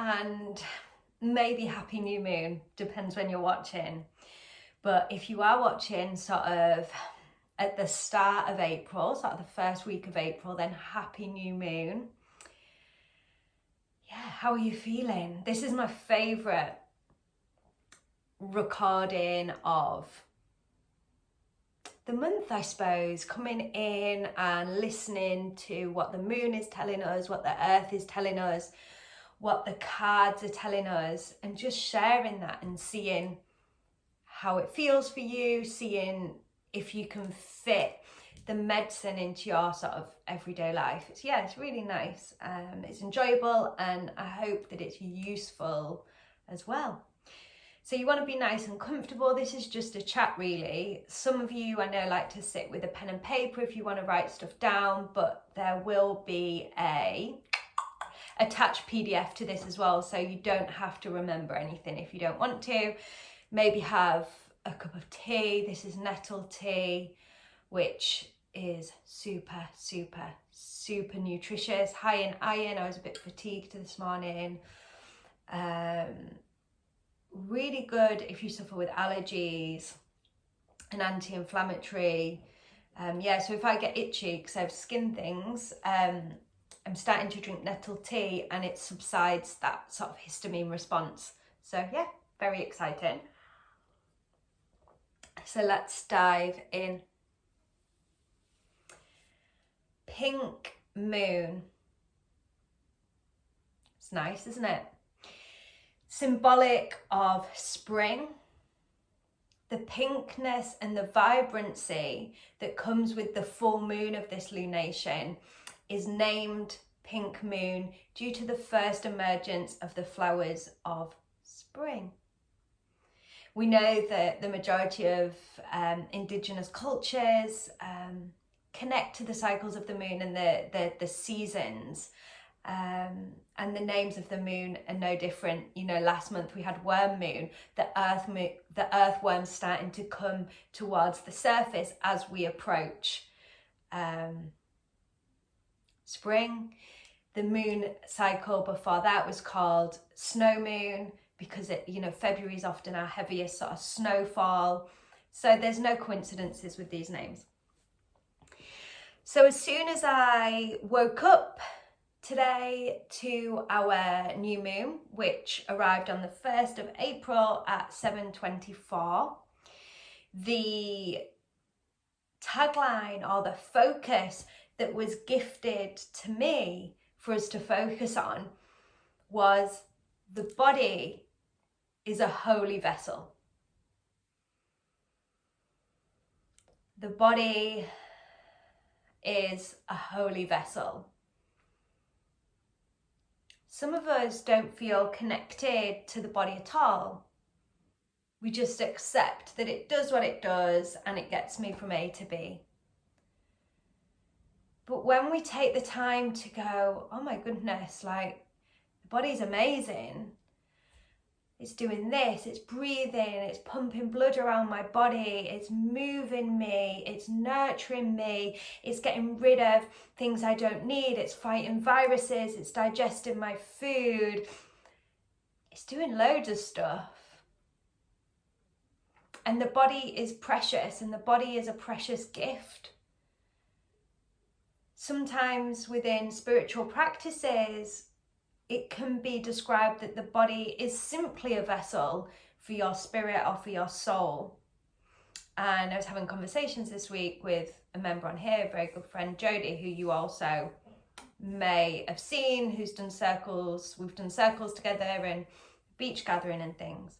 and maybe Happy New Moon, depends when you're watching. But if you are watching sort of at the start of April, sort of the first week of April, then Happy New Moon. Yeah, how are you feeling? This is my favourite recording of the month, I suppose, coming in and listening to what the moon is telling us, what the earth is telling us, what the cards are telling us, and just sharing that and seeing how it feels for you, seeing if you can fit the medicine into your sort of everyday life. It's really nice. It's enjoyable, and I hope that it's useful as well. So you want to be nice and comfortable. This is just a chat, really. Some of you I know like to sit with a pen and paper if you want to write stuff down, but there will be a attached PDF to this as well, so you don't have to remember anything if you don't want to. Maybe have a cup of tea. This is nettle tea, which is super, super, super nutritious, high in iron. I was a bit fatigued this morning. Really good if you suffer with allergies, and anti-inflammatory. So if I get itchy because I have skin things, I'm starting to drink nettle tea and it subsides that sort of histamine response. So yeah, very exciting. So let's dive in. Pink moon. It's nice, isn't it? Symbolic of spring. The pinkness and the vibrancy that comes with the full moon of this lunation is named pink moon due to the first emergence of the flowers of spring. We know that the majority of indigenous cultures connect to the cycles of the moon and the seasons. And the names of the moon are no different. You know, last month we had worm moon, the earthworms starting to come towards the surface as we approach spring. The moon cycle before that was called snow moon because February is often our heaviest sort of snowfall. So there's no coincidences with these names. So as soon as I woke up today to our new moon, which arrived on the 1st of April at 7:24, the tagline or the focus that was gifted to me for us to focus on was the body is a holy vessel. The body is a holy vessel. Some of us don't feel connected to the body at all. We just accept that it does what it does and it gets me from A to B. But when we take the time to go, oh my goodness, like the body's amazing. It's doing this, it's breathing, it's pumping blood around my body, it's moving me, it's nurturing me, it's getting rid of things I don't need, it's fighting viruses, it's digesting my food, it's doing loads of stuff. And the body is precious, and the body is a precious gift. Sometimes within spiritual practices, it can be described that the body is simply a vessel for your spirit or for your soul. And I was having conversations this week with a member on here, a very good friend, Jodie, who you also may have seen, who's done circles. We've done circles together and beach gathering and things.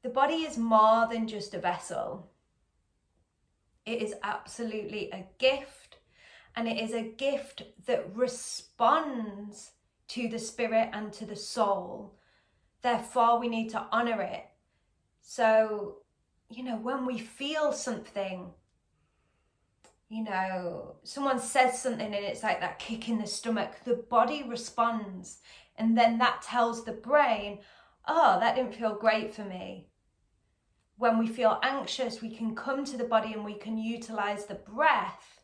The body is more than just a vessel. It is absolutely a gift, and it is a gift that responds to the spirit and to the soul. Therefore, we need to honor it. So, when we feel something, someone says something and it's like that kick in the stomach, the body responds. And then that tells the brain, oh, that didn't feel great for me. When we feel anxious, we can come to the body and we can utilize the breath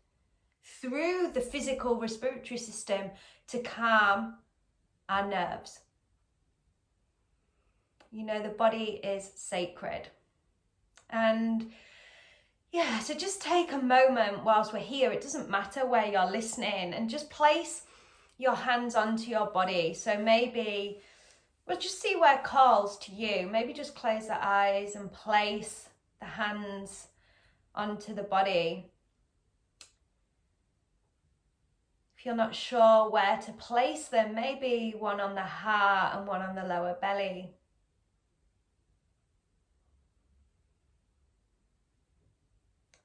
through the physical respiratory system to calm our nerves. You know, the body is sacred. And yeah, so just take a moment whilst we're here. It doesn't matter where you're listening, and just place your hands onto your body. So maybe we'll just see where it calls to you. Maybe just close the eyes and place the hands onto the body. If you're not sure where to place them, maybe one on the heart and one on the lower belly.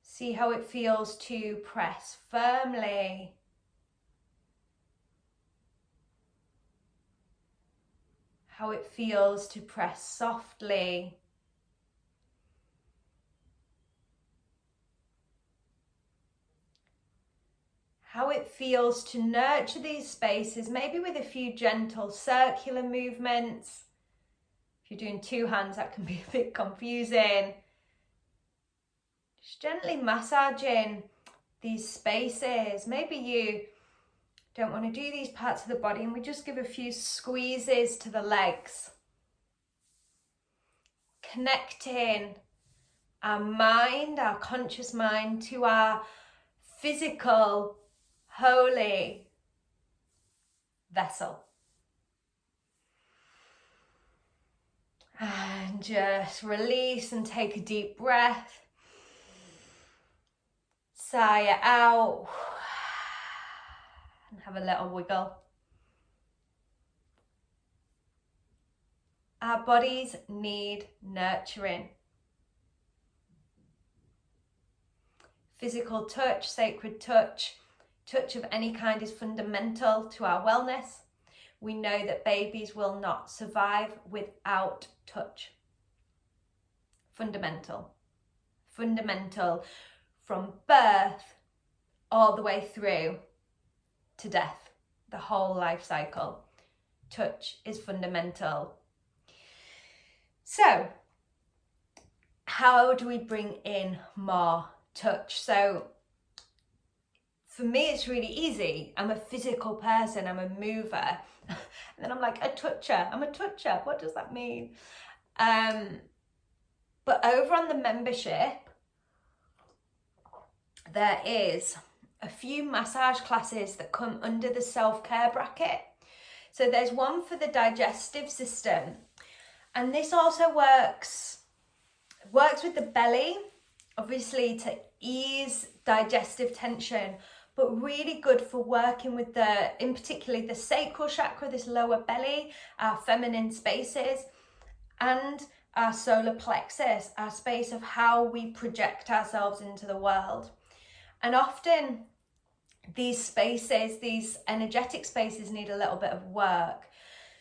See how it feels to press firmly. How it feels to press softly. How it feels to nurture these spaces, maybe with a few gentle circular movements. If you're doing two hands, that can be a bit confusing. Just gently massaging these spaces. Maybe you don't want to do these parts of the body, and we just give a few squeezes to the legs. Connecting our mind, our conscious mind, to our physical, holy vessel. And just release and take a deep breath. Sigh it out. And have a little wiggle. Our bodies need nurturing. Physical touch, sacred touch, touch of any kind is fundamental to our wellness. We know that babies will not survive without touch. Fundamental. Fundamental from birth all the way through to death, the whole life cycle. Touch is fundamental. So, how do we bring in more touch? So, for me, it's really easy. I'm a physical person, I'm a mover. And then I'm like, a toucher. I'm a toucher. What does that mean? But over on the membership, there is a few massage classes that come under the self-care bracket. So there's one for the digestive system, and this also works with the belly, obviously to ease digestive tension, but really good for working with in particularly the sacral chakra, this lower belly, our feminine spaces, and our solar plexus, our space of how we project ourselves into the world. And often these spaces, these energetic spaces, need a little bit of work.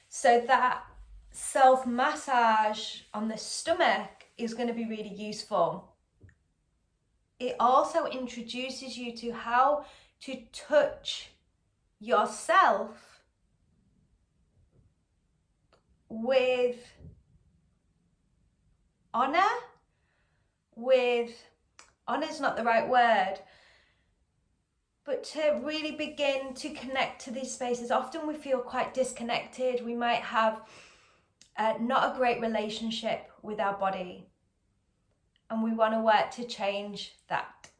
So that self-massage on the stomach is going to be really useful. It also introduces you to how to touch yourself with honor, honor's not the right word, but to really begin to connect to these spaces. Often we feel quite disconnected. We might have not a great relationship with our body, and we want to work to change that.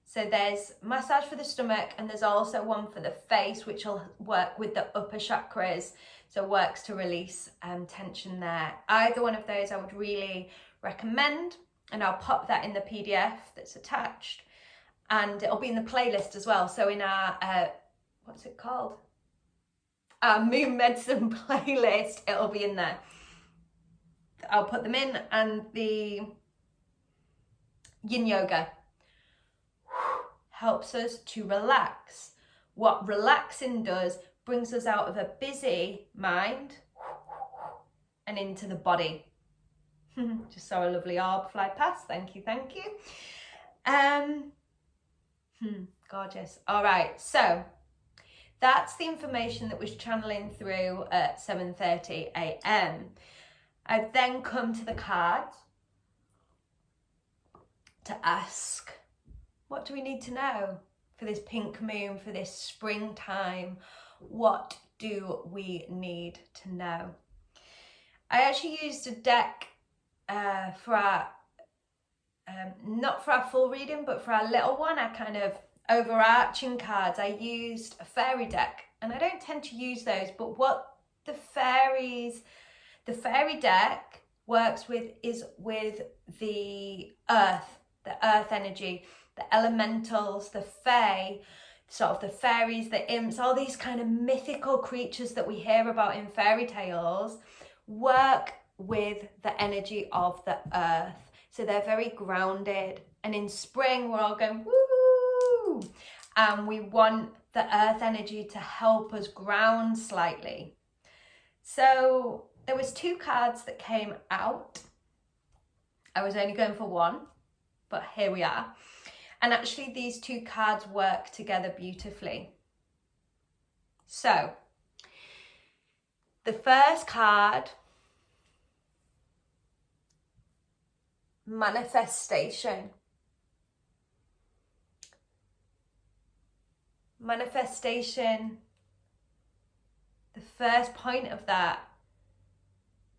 So there's massage for the stomach, and there's also one for the face, which will work with the upper chakras. So works to release tension there. Either one of those I would really recommend, and I'll pop that in the PDF that's attached, and it'll be in the playlist as well. So in our, what's it called? Our Moon Medicine playlist, it'll be in there. I'll put them in, and the Yin Yoga helps us to relax. What relaxing does, brings us out of a busy mind and into the body. Just saw a lovely orb fly past. Thank you, thank you. Gorgeous. All right, so that's the information that was channeling through at 7:30 a.m. I've then come to the cards to ask, what do we need to know for this pink moon, for this springtime? What do we need to know? I actually used a deck for our, not for our full reading, but for our little one, our kind of overarching cards. I used a fairy deck, and I don't tend to use those, but what the fairy deck works with is with the earth energy, the elementals, the fae, sort of the fairies, the imps, all these kind of mythical creatures that we hear about in fairy tales work with the energy of the earth. So they're very grounded. And in spring, we're all going, woo! And we want the earth energy to help us ground slightly. So there was 2 cards that came out. I was only going for one, but here we are. And actually these 2 cards work together beautifully. So the first card, manifestation. Manifestation, the first point of that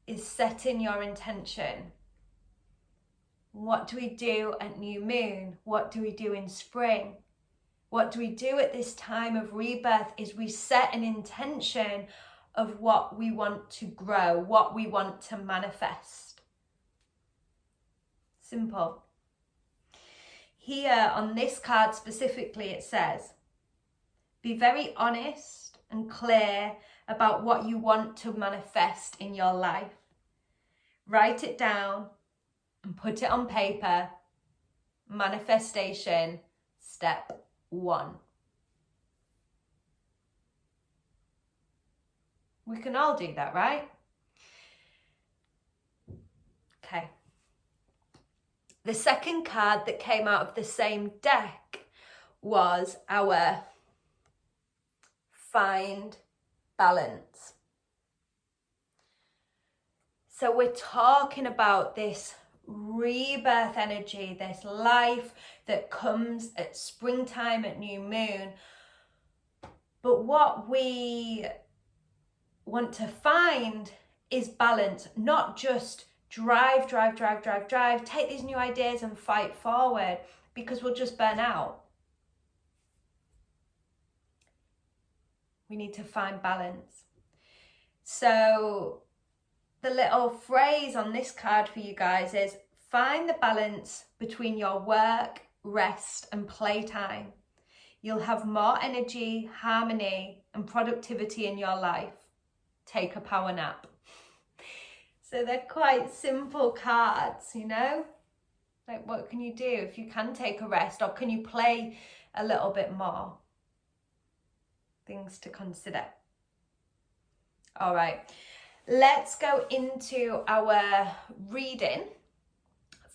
is setting your intention. What do we do at new moon? What do we do in spring? What do we do at this time of rebirth is we set an intention of what we want to grow, what we want to manifest. Simple. Here on this card specifically, it says, be very honest and clear about what you want to manifest in your life. Write it down and put it on paper. Manifestation, step 1. We can all do that, right? Okay. The second card that came out of the same deck was our find balance. So we're talking about this rebirth energy, this life that comes at springtime, at new moon. But what we want to find is balance, not just drive, take these new ideas and fight forward, because we'll just burn out. We need to find balance. So the little phrase on this card for you guys is find the balance between your work, rest and playtime. You'll have more energy, harmony and productivity in your life. Take a power nap. So they're quite simple cards, you know? Like, what can you do if you can take a rest, or can you play a little bit more? Things to consider. All right, let's go into our reading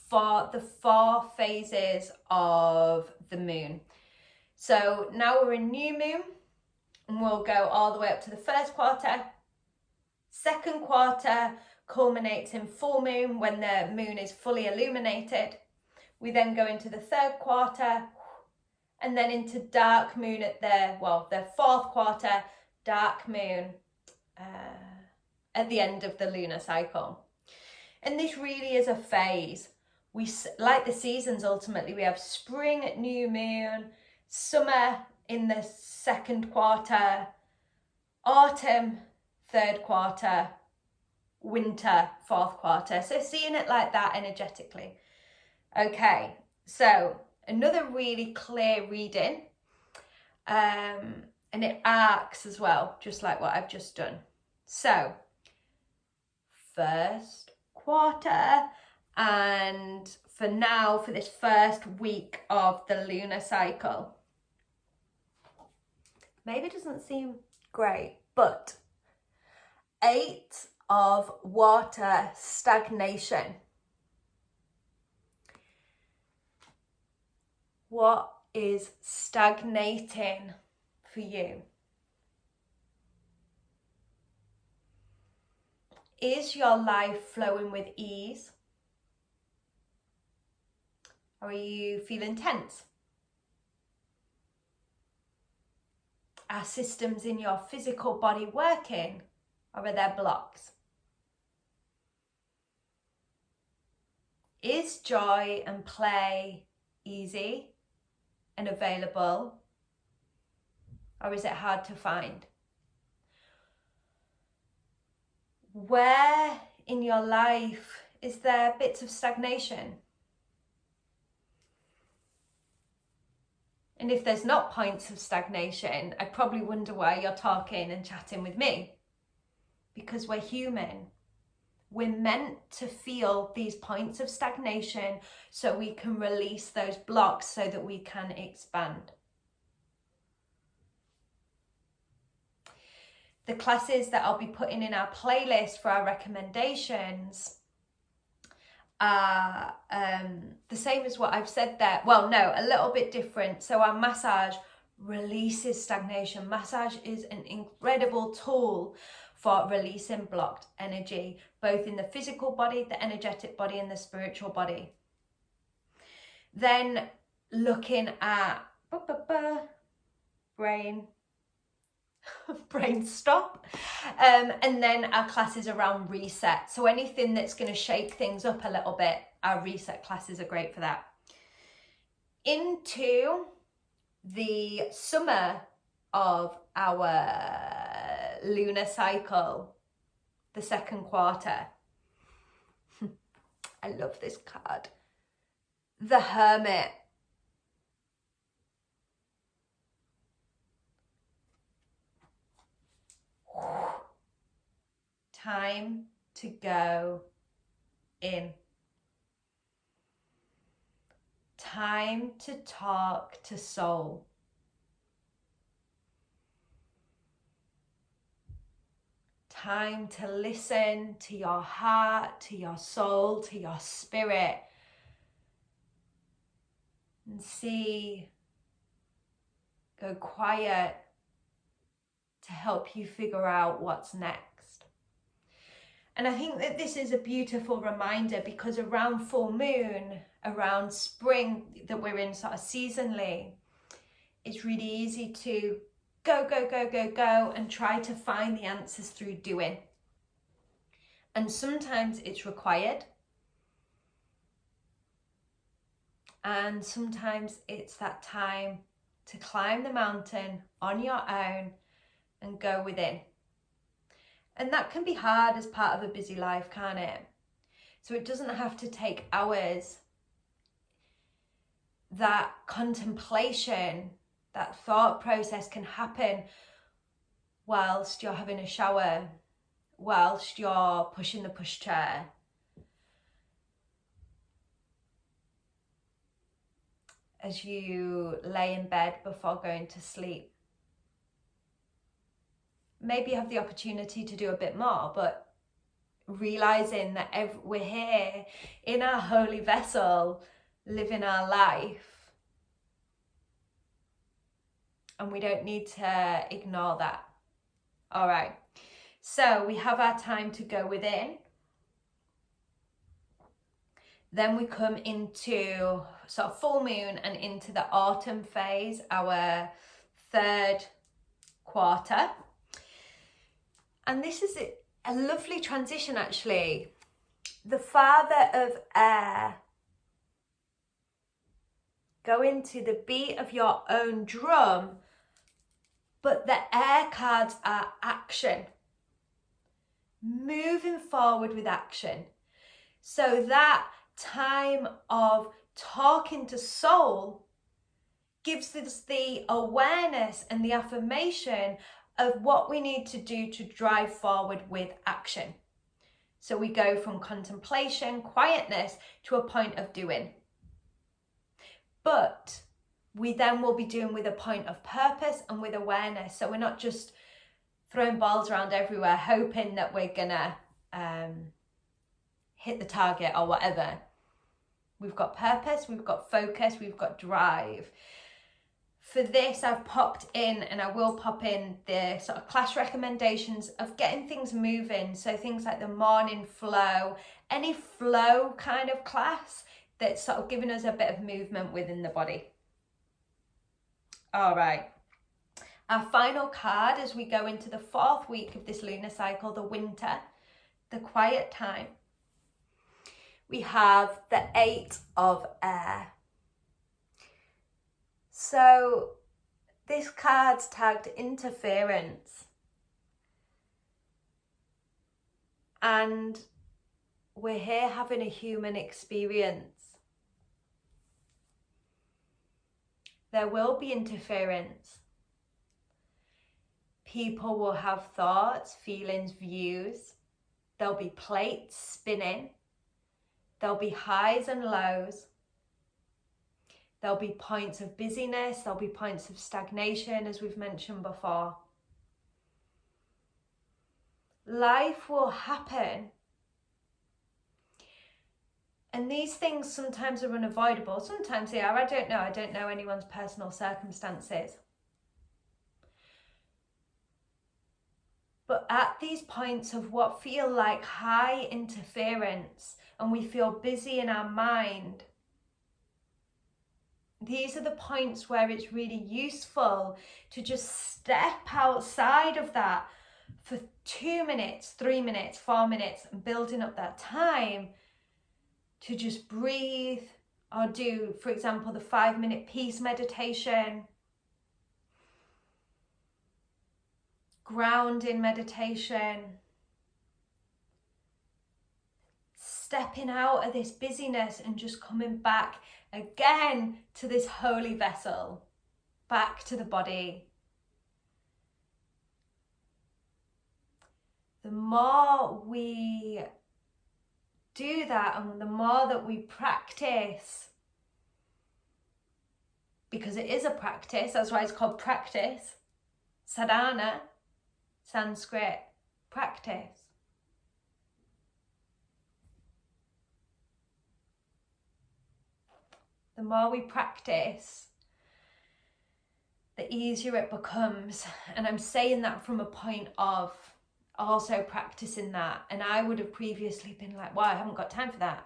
for the 4 phases of the moon. So now we're in new moon, and we'll go all the way up to the first quarter. Second quarter culminates in full moon, when the moon is fully illuminated. We then go into the third quarter, and then into dark moon at the fourth quarter, dark moon at the end of the lunar cycle. And this really is a phase. We, like the seasons, ultimately, we have spring at new moon, summer in the second quarter, autumn, third quarter, winter, fourth quarter. So seeing it like that energetically. Okay, so another really clear reading, and it arcs as well, just like what I've just done. So, first quarter, and for now, for this first week of the lunar cycle. Maybe it doesn't seem great, but 8 of water, stagnation. What is stagnating for you? Is your life flowing with ease? Or are you feeling tense? our systems in your physical body working, or are there blocks? Is joy and play easy and available, or is it hard to find? Where in your life is there bits of stagnation? And if there's not points of stagnation, I probably wonder why you're talking and chatting with me. Because we're human. We're meant to feel these points of stagnation so we can release those blocks so that we can expand. The classes that I'll be putting in our playlist for our recommendations are the same as what I've said there. Well, no, a little bit different. So our massage releases stagnation. Massage is an incredible tool for releasing blocked energy, both in the physical body, the energetic body, and the spiritual body. Then looking at brain stop, and then our classes around reset. So anything that's going to shake things up a little bit, our reset classes are great for that. Into the summer of our lunar cycle, the second quarter. I love this card. The Hermit. Time to go in. Time to talk to soul. Time to listen to your heart, to your soul, to your spirit, and see, go quiet to help you figure out what's next. And I think that this is a beautiful reminder, because around full moon, around spring that we're in sort of seasonally, it's really easy to go and try to find the answers through doing. And sometimes it's required. And sometimes it's that time to climb the mountain on your own and go within. And that can be hard as part of a busy life, can't it? So it doesn't have to take hours. That contemplation, that thought process can happen whilst you're having a shower, whilst you're pushing the pushchair, as you lay in bed before going to sleep. Maybe you have the opportunity to do a bit more, but realizing that we're here in our holy vessel, living our life, and we don't need to ignore that. All right, so we have our time to go within. Then we come into sort of full moon and into the autumn phase, our third quarter. And this is a lovely transition, actually. The father of air. Go into the beat of your own drum, but the air cards are action. Moving forward with action. So that time of talking to soul gives us the awareness and the affirmation of what we need to do to drive forward with action. So we go from contemplation, quietness, to a point of doing. But we then will be doing with a point of purpose and with awareness. So we're not just throwing balls around everywhere, hoping that we're gonna hit the target or whatever. We've got purpose, we've got focus, we've got drive. For this, I've popped in, and I will pop in the sort of class recommendations of getting things moving. So things like the morning flow, any flow kind of class that's sort of giving us a bit of movement within the body. All right. Our final card as we go into the 4th week of this lunar cycle, the winter, the quiet time, we have the 8 of air. So this card's tagged interference. And we're here having a human experience. There will be interference. People will have thoughts, feelings, views. There'll be plates spinning. There'll be highs and lows. There'll be points of busyness. There'll be points of stagnation, as we've mentioned before. Life will happen. And these things sometimes are unavoidable. Sometimes they are. I don't know. I don't know anyone's personal circumstances. But at these points of what feel like high interference, and we feel busy in our mind, these are the points where it's really useful to just step outside of that for 2 minutes, 3 minutes, 4 minutes, and building up that time to just breathe, or do, for example, the 5-minute peace meditation, grounding meditation, stepping out of this busyness and just coming back again to this holy vessel, back to the body. The more we do that and the more that we practice, because it is a practice, that's why it's called practice, sadhana, Sanskrit, practice. The more we practice, the easier it becomes. And I'm saying that from a point of also practicing that. And I would have previously been like, wow, I haven't got time for that.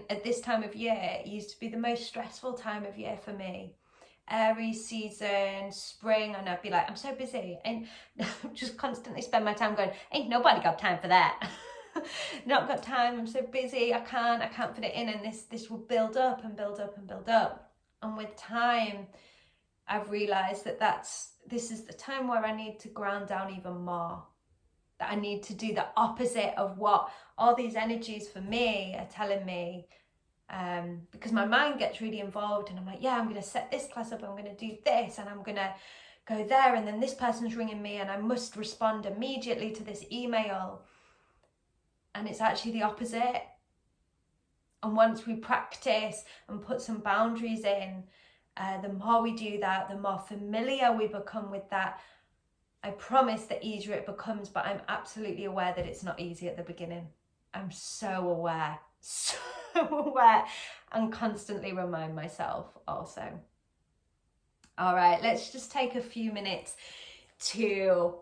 At this time of year, it used to be the most stressful time of year for me. Aries season, spring, and I'd be like, I'm so busy, and just constantly spend my time going, ain't nobody got time for that. Not got time, I'm so busy, I can't fit it in, and this will build up and build up and build up. And with time, I've realised that this is the time where I need to ground down even more. That I need to do the opposite of what all these energies for me are telling me. Because my mind gets really involved, and I'm like, yeah, I'm going to set this class up, I'm going to do this, and I'm going to go there, and then this person's ringing me and I must respond immediately to this email. And it's actually the opposite. And once we practice and put some boundaries in, the more we do that, the more familiar we become with that. I promise the easier it becomes, but I'm absolutely aware that it's not easy at the beginning. I'm so aware, and constantly remind myself also. All right, let's just take a few minutes to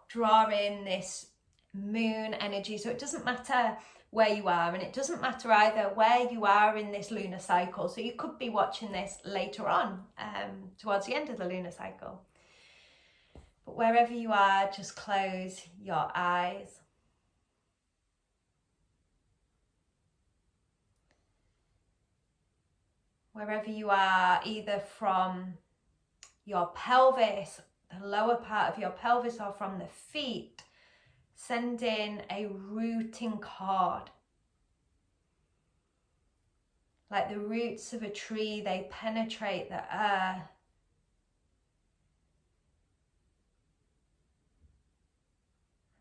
draw in this moon energy. So it doesn't matter where you are, and it doesn't matter either where you are in this lunar cycle. So you could be watching this later on, towards the end of the lunar cycle. But wherever you are, just close your eyes. Wherever you are, either from your pelvis, the lower part of your pelvis, or from the feet, send in a rooting cord. Like the roots of a tree, they penetrate the earth.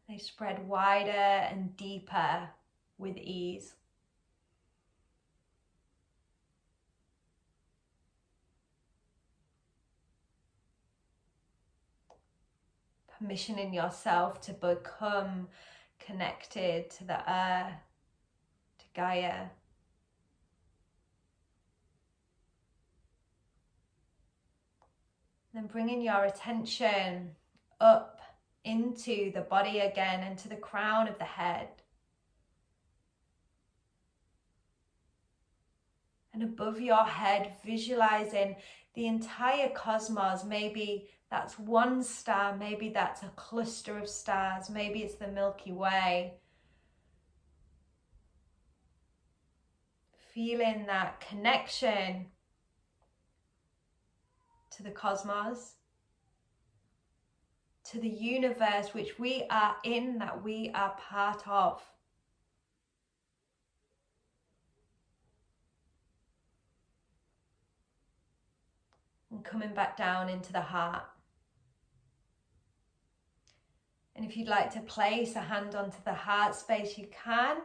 They spread wider and deeper with ease. Permissioning yourself to become connected to the earth, to Gaia. Then bringing your attention up into the body again, and to the crown of the head. And above your head, visualizing the entire cosmos, maybe That's one star, maybe that's a cluster of stars, maybe it's the Milky Way. Feeling that connection to the cosmos, to the universe which we are in, that we are part of. And coming back down into the heart. And if you'd like to place a hand onto the heart space, you can.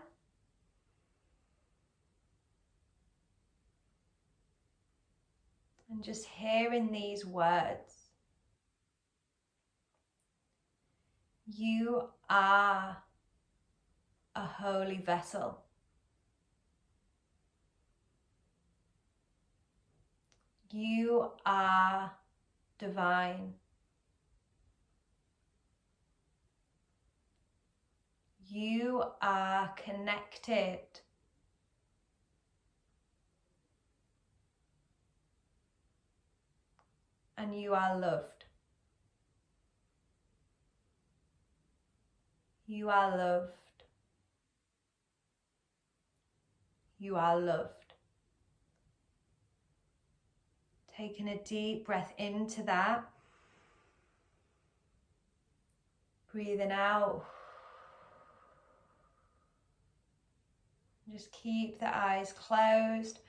And just hearing these words. You are a holy vessel. You are divine. You are connected. And you are loved. You are loved. You are loved. Taking a deep breath into that. Breathing out. Just keep the eyes closed.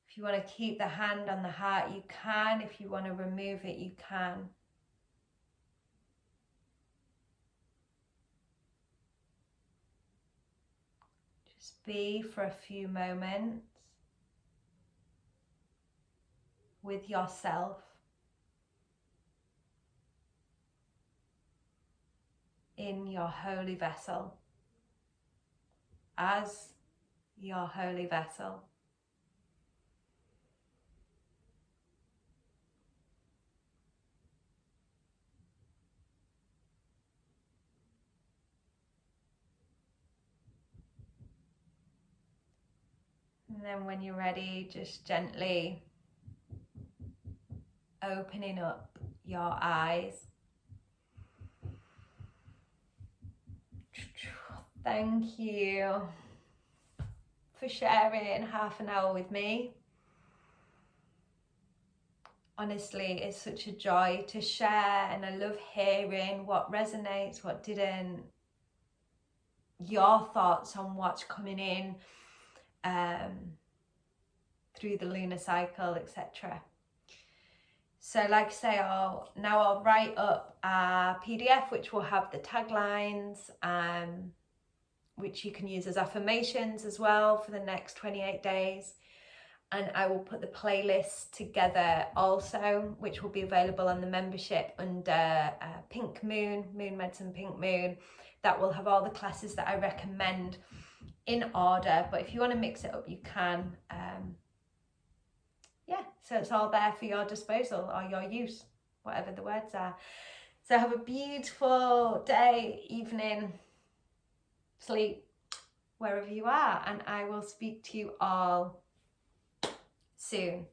If you want to keep the hand on the heart, you can. If you want to remove it, you can. Just be for a few moments with yourself. In your holy vessel. As your holy vessel. And then when you're ready, just gently opening up your eyes. Thank you for sharing half an hour with me. Honestly, it's such a joy to share, and I love hearing what resonates, what didn't, your thoughts on what's coming in through the lunar cycle, etc. So like I say, I'll write up a PDF which will have the taglines, which you can use as affirmations as well for the next 28 days. And I will put the playlist together also, which will be available on the membership under Pink Moon, Moon Medicine Pink Moon. That will have all the classes that I recommend in order. But if you want to mix it up, you can. Yeah, so it's all there for your disposal or your use, whatever the words are. So have a beautiful day, evening, sleep, wherever you are. And I will speak to you all soon.